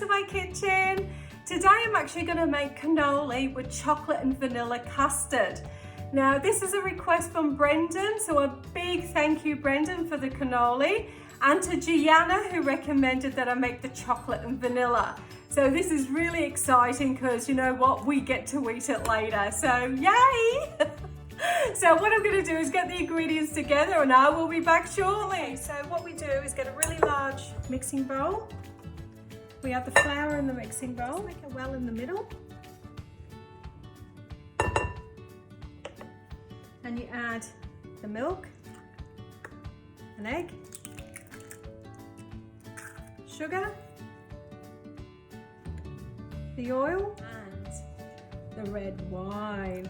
to my kitchen. Today I'm actually going to make cannoli with chocolate and vanilla custard. Now this is a request from Brendan, so a big thank you Brendan for the cannoli, and to Gianna who recommended that I make the chocolate and vanilla. So this is really exciting because you know what, we get to eat it later, so yay! So what I'm going to do is get the ingredients together and I will be back shortly. So what we do is get a really large mixing bowl. We have the flour in the mixing bowl, make a well in the middle. And you add the milk, an egg, sugar, the oil, and the red wine.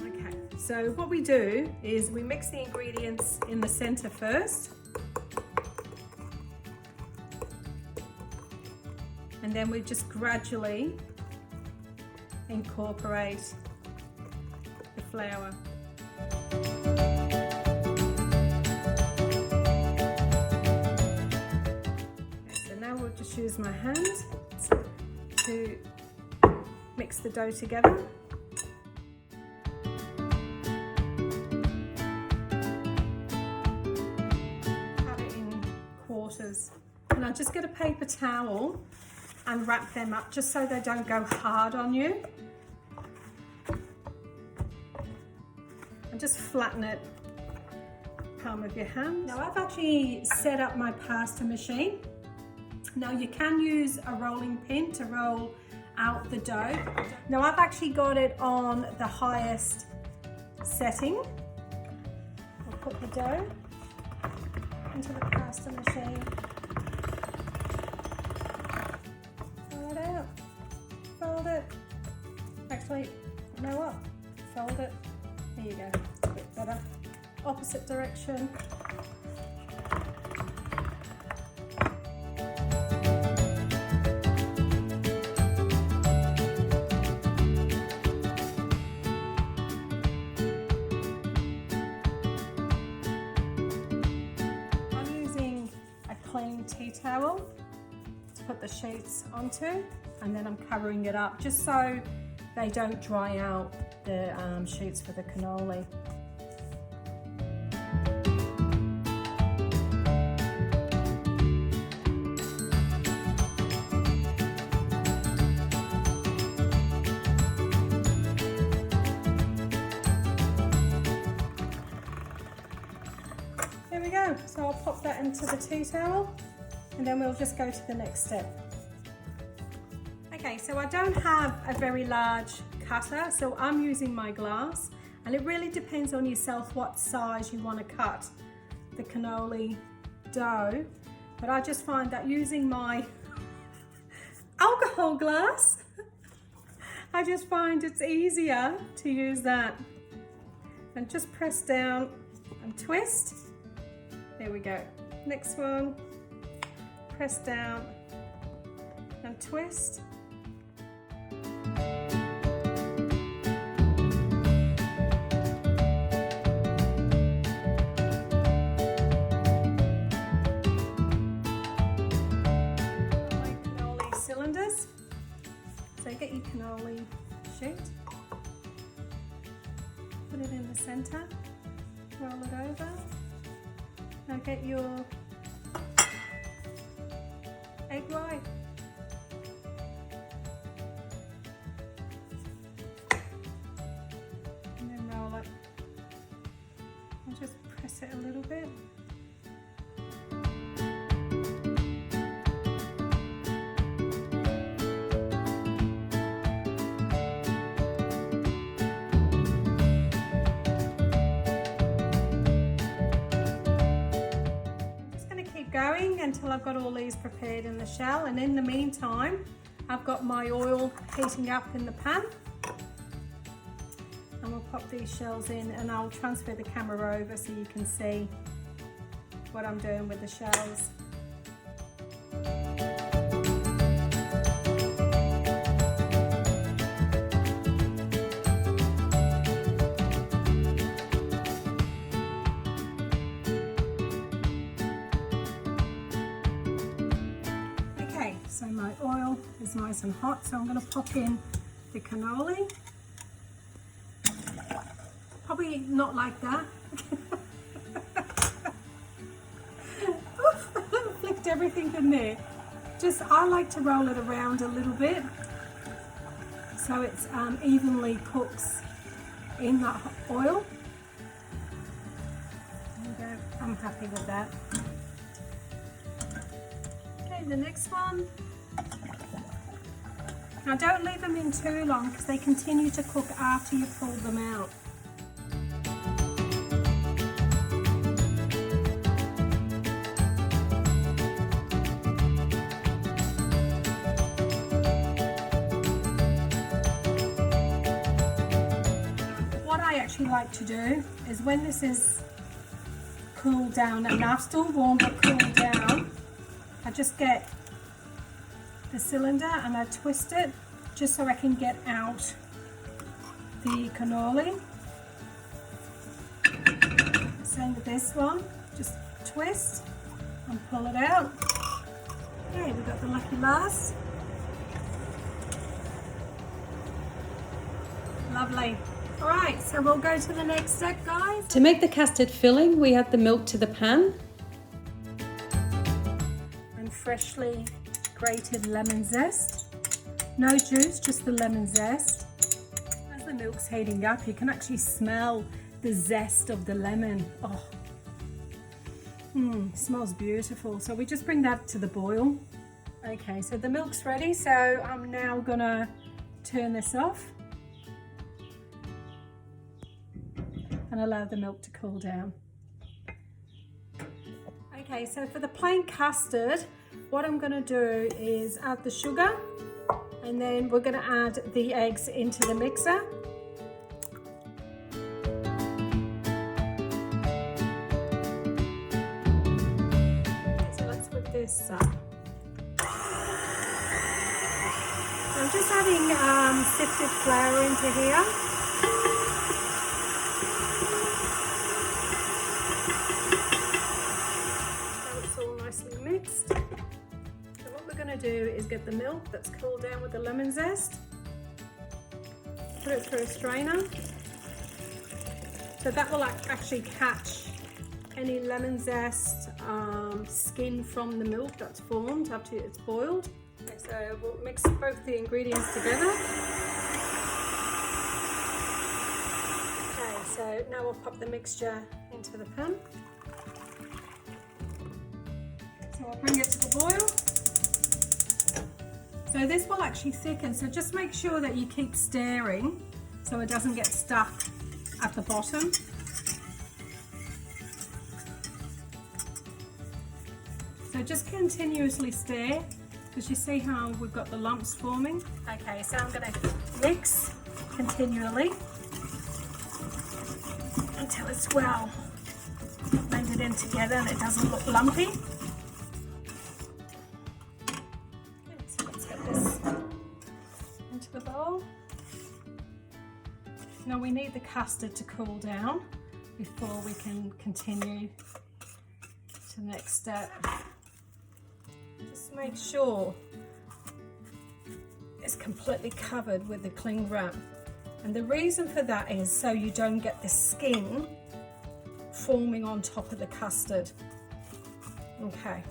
Okay, so what we do is we mix the ingredients in the center first. And then we just gradually incorporate the flour. Okay, so now we'll just use my hand to mix the dough together. Cut it in quarters. And I'll just get a paper towel and wrap them up just so they don't go hard on you. And just flatten it, palm of your hand. Now I've actually set up my pasta machine. Now you can use a rolling pin to roll out the dough. Now I've actually got it on the highest setting. I'll put the dough into the pasta machine. Fold it. Actually, you know what? Fold it. There you go. It's a bit better. Opposite direction. I'm using a clean tea towel to put the sheets onto, and then I'm covering it up just so they don't dry out the sheets for the cannoli. There we go, so I'll pop that into the tea towel and then we'll just go to the next step. Okay, so I don't have a very large cutter, so I'm using my glass, and it really depends on yourself what size you want to cut the cannoli dough, but I just find that using my alcohol glass, I just find it's easier to use that. And just press down and twist. There we go. Next one, press down and twist. Cylinders. So get your cannoli sheet, put it in the center, roll it over. Now get your egg white. And then roll it. And just press it a little bit. Going until I've got all these prepared in the shell, and in the meantime I've got my oil heating up in the pan, and we'll pop these shells in, and I'll transfer the camera over so you can see what I'm doing with the shells. So my oil is nice and hot, so I'm going to pop in the cannoli. Probably not like that. Flicked everything in there. I like to roll it around a little bit so it's evenly cooks in that oil. There we go. I'm happy with that. Okay, the next one. Now don't leave them in too long because they continue to cook after you pull them out. Like to do is when this is cooled down enough, still warm but cooled down, I just get the cylinder and I twist it just so I can get out the cannoli. Same with this one, just twist and pull it out. Okay, we've got the lucky last. Lovely. Alright, so we'll go to the next step, guys. To make the custard filling, we add the milk to the pan. And freshly grated lemon zest. No juice, just the lemon zest. As the milk's heating up, you can actually smell the zest of the lemon. Oh, smells beautiful. So we just bring that to the boil. Okay, so the milk's ready, so I'm now gonna turn this off and allow the milk to cool down. Okay, so for the plain custard, what I'm gonna do is add the sugar, and then we're gonna add the eggs into the mixer. Okay, so let's whip this up. So I'm just adding sifted flour into here. Mixed. So what we're going to do is get the milk that's cooled down with the lemon zest, put it through a strainer, so that will actually catch any lemon zest skin from the milk that's formed after it's boiled. Okay, so we'll mix both the ingredients together. Okay, so now we'll pop the mixture into the pan. So I'll bring it to the boil. So this will actually thicken, so just make sure that you keep stirring so it doesn't get stuck at the bottom. So just continuously stir, because you see how we've got the lumps forming. Okay, so I'm going to mix continually until it's well blended in together and it doesn't look lumpy. The bowl. Now we need the custard to cool down before we can continue to the next step. Just make sure it's completely covered with the cling wrap, and the reason for that is so you don't get the skin forming on top of the custard. Okay,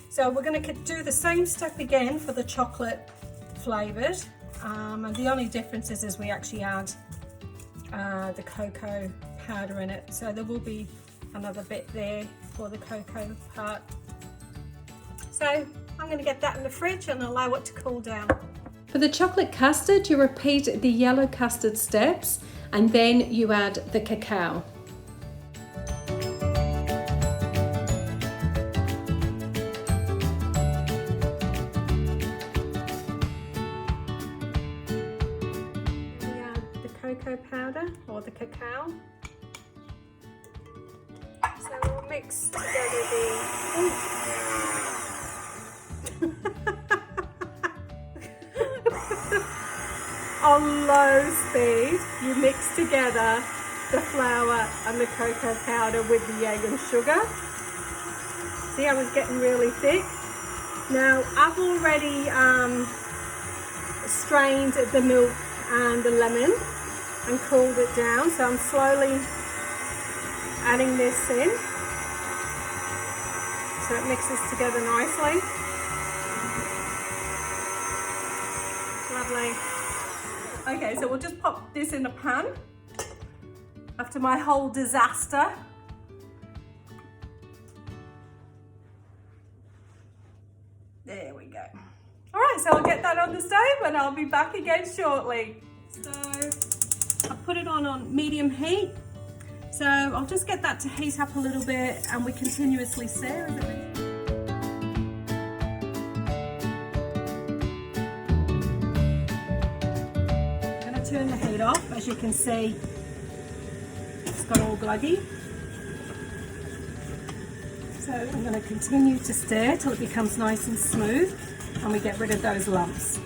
so we're going to do the same step again for the chocolate flavoured. And the only difference is we actually add the cocoa powder in it, so there will be another bit there for the cocoa part. So I'm going to get that in the fridge and allow it to cool down. For the chocolate custard, you repeat the yellow custard steps and then you add the cacao. Cocoa powder or the cacao. So we'll mix together on low speed, you mix together the flour and the cocoa powder with the egg and sugar. See how it's getting really thick? Now I've already strained the milk and the lemon and cooled it down, so I'm slowly adding this in so it mixes together nicely. Lovely. Okay, so we'll just pop this in a pan after my whole disaster. There we go. All right, so I'll get that on the stove and I'll be back again shortly. So I put it on medium heat. So I'll just get that to heat up a little bit and we continuously stir it. I'm gonna turn the heat off. As you can see, it's got all gluggy. So I'm going to continue to stir till it becomes nice and smooth and we get rid of those lumps.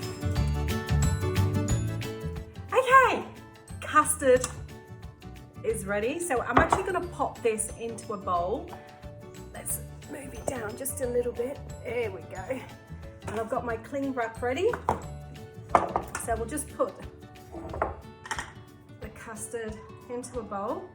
Okay, custard is ready. So I'm actually going to pop this into a bowl. Let's move it down just a little bit. There we go. And I've got my cling wrap ready. So we'll just put the custard into a bowl.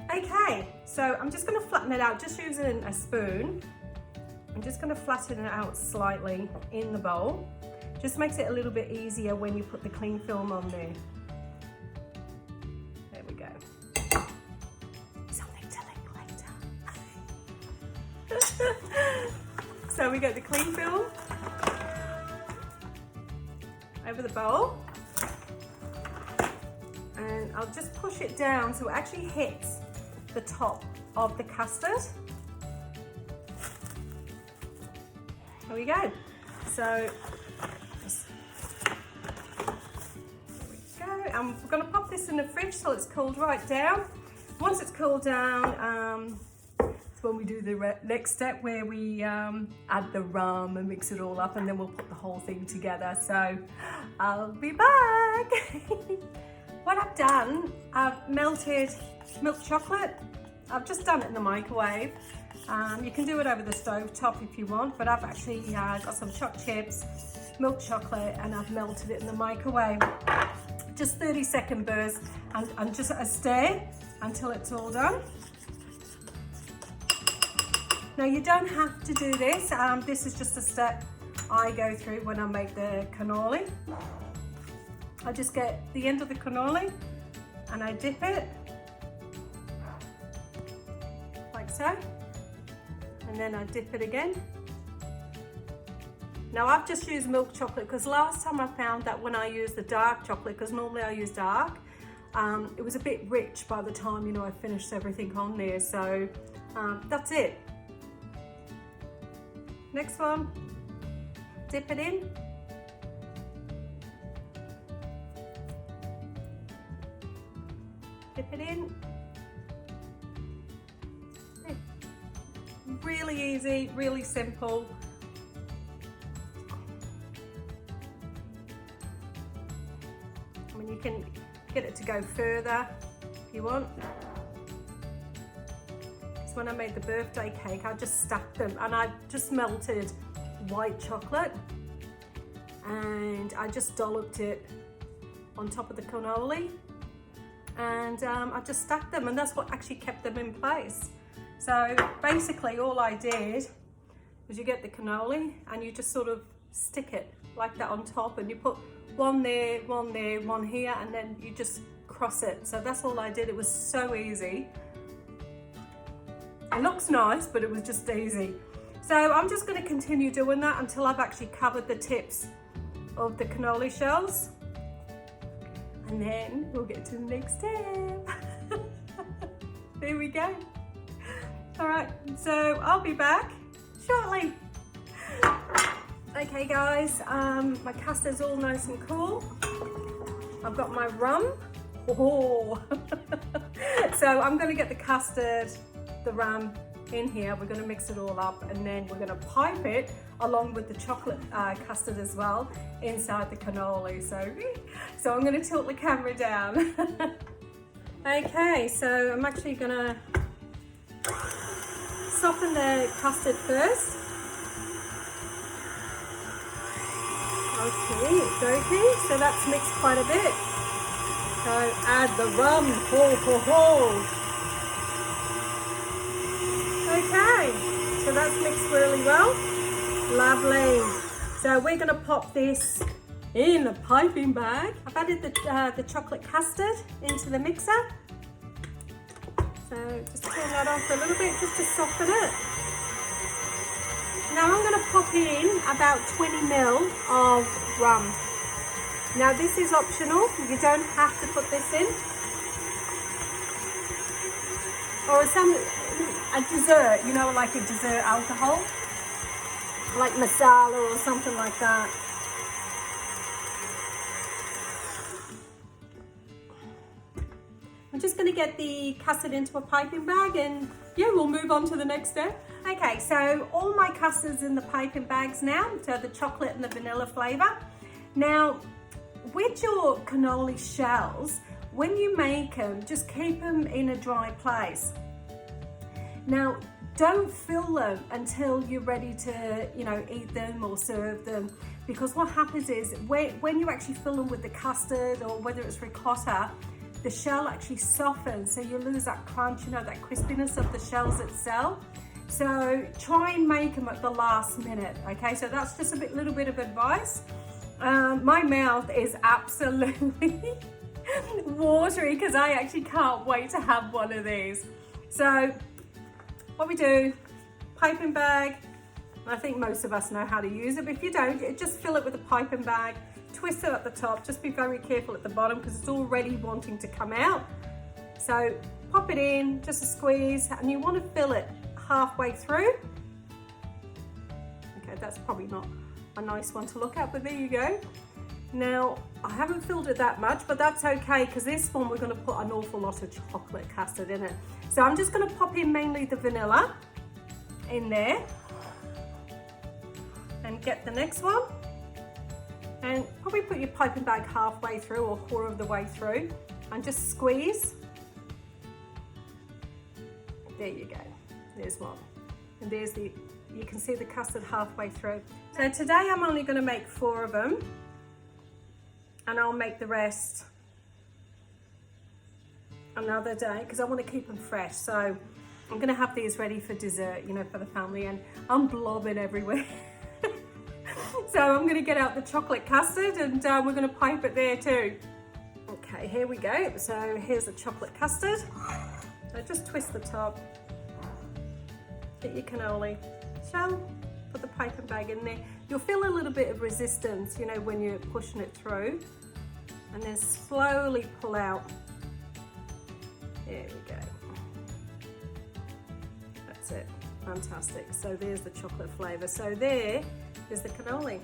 Okay, so I'm just going to flatten it out, just using a spoon. I'm just going to flatten it out slightly in the bowl. Just makes it a little bit easier when you put the cling film on there. There we go. Something to lick later. So we got the cling film over the bowl. And I'll just push it down so it actually hits the top of the custard. There we go. So there we go. And we're going to pop this in the fridge till it's cooled right down. Once it's cooled down, it's when we do the next step where we add the rum and mix it all up, and then we'll put the whole thing together. So I'll be back. What I've done, I've melted milk chocolate. I've just done it in the microwave. You can do it over the stove top if you want, but I've actually got some choc chips, milk chocolate, and I've melted it in the microwave. Just 30-second burst and just a stir until it's all done. Now you don't have to do this. This is just a step I go through when I make the cannoli. I just get the end of the cannoli and I dip it like so, and then I dip it again. Now I've just used milk chocolate because last time I found that when I used the dark chocolate, because normally I use dark, it was a bit rich by the time, you know, I finished everything on there. So that's it. Next one, dip it in. Dip it in. Really easy, really simple. I mean, you can get it to go further if you want. So when I made the birthday cake, I just stacked them, and I just melted white chocolate and I just dolloped it on top of the cannoli. And I just stacked them, and that's what actually kept them in place. So basically all I did was you get the cannoli and you just sort of stick it like that on top, and you put one there, one there, one here, and then you just cross it. So that's all I did. It was so easy. It looks nice, but it was just easy. So I'm just going to continue doing that until I've actually covered the tips of the cannoli shells. And then we'll get to the next step. There we go. All right, so I'll be back shortly. Okay guys, my custard's all nice and cool. I've got my rum. Oh. So I'm gonna get the custard, the rum in here. We're gonna mix it all up, and then we're gonna pipe it along with the chocolate custard as well inside the cannoli. So I'm going to tilt the camera down. Okay, so I'm actually gonna soften the custard first. Okay, so that's mixed quite a bit. So add the rum, Okay, so that's mixed really well. Lovely. So we're gonna pop this in a piping bag. I've added the chocolate custard into the mixer. So just turn that off a little bit just to soften it. Now I'm going to pop in about 20 ml of rum. Now this is optional, you don't have to put this in. Or a dessert, you know, like a dessert alcohol, like masala or something like that. I'm just going to get the custard into a piping bag and yeah, we'll move on to the next step. Okay, so all my custard's in the piping bags now, so the chocolate and the vanilla flavour. Now, with your cannoli shells, when you make them, just keep them in a dry place. Now, don't fill them until you're ready to, you know, eat them or serve them, because what happens is when you actually fill them with the custard or whether it's ricotta, the shell actually softens, so you lose that crunch, you know, that crispiness of the shells itself. So try and make them at the last minute, okay? So that's just a little bit of advice. My mouth is absolutely watery because I actually can't wait to have one of these. So what we do, piping bag, I think most of us know how to use it, but if you don't, just fill it with a piping bag, twist it at the top, just be very careful at the bottom because it's already wanting to come out. So pop it in, just a squeeze, and you want to fill it halfway through. Okay, that's probably not a nice one to look at, but there you go. Now, I haven't filled it that much, but that's okay because this one we're going to put an awful lot of chocolate custard in it. So I'm just going to pop in mainly the vanilla in there and get the next one. And probably put your piping bag halfway through or a quarter of the way through and just squeeze. There you go. There's one. And there's you can see the custard halfway through. So today I'm only going to make 4 of them and I'll make the rest another day because I want to keep them fresh. So I'm going to have these ready for dessert, you know, for the family, and I'm blobbing everywhere. So I'm going to get out the chocolate custard and we're going to pipe it there too. Okay, here we go. So here's the chocolate custard. So just twist the top. Get your cannoli shell, put the piping bag in there. You'll feel a little bit of resistance, you know, when you're pushing it through. And then slowly pull out. There we go. That's it. Fantastic. So there's the chocolate flavour. So there is the cannoli.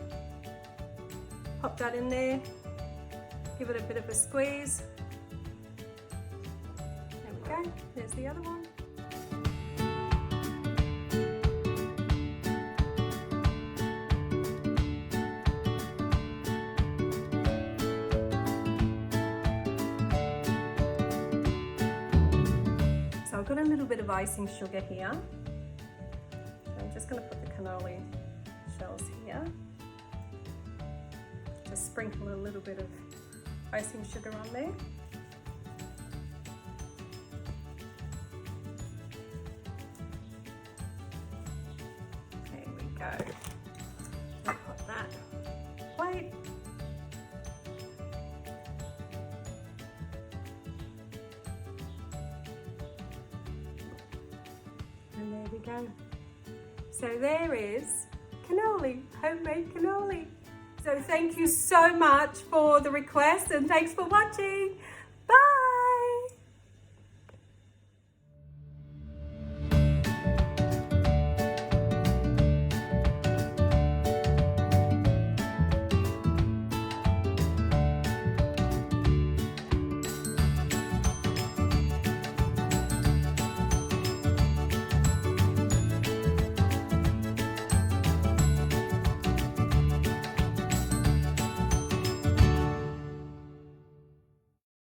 Pop that in there. Give it a bit of a squeeze. There we go. There's the other one. So I've got a little bit of icing sugar here. So I'm just going to put the cannoli shells here. Just sprinkle a little bit of icing sugar on there. There we go. I'll put that plate. And there we go. So there is cannoli, homemade cannoli. So thank you so much for the request and thanks for watching.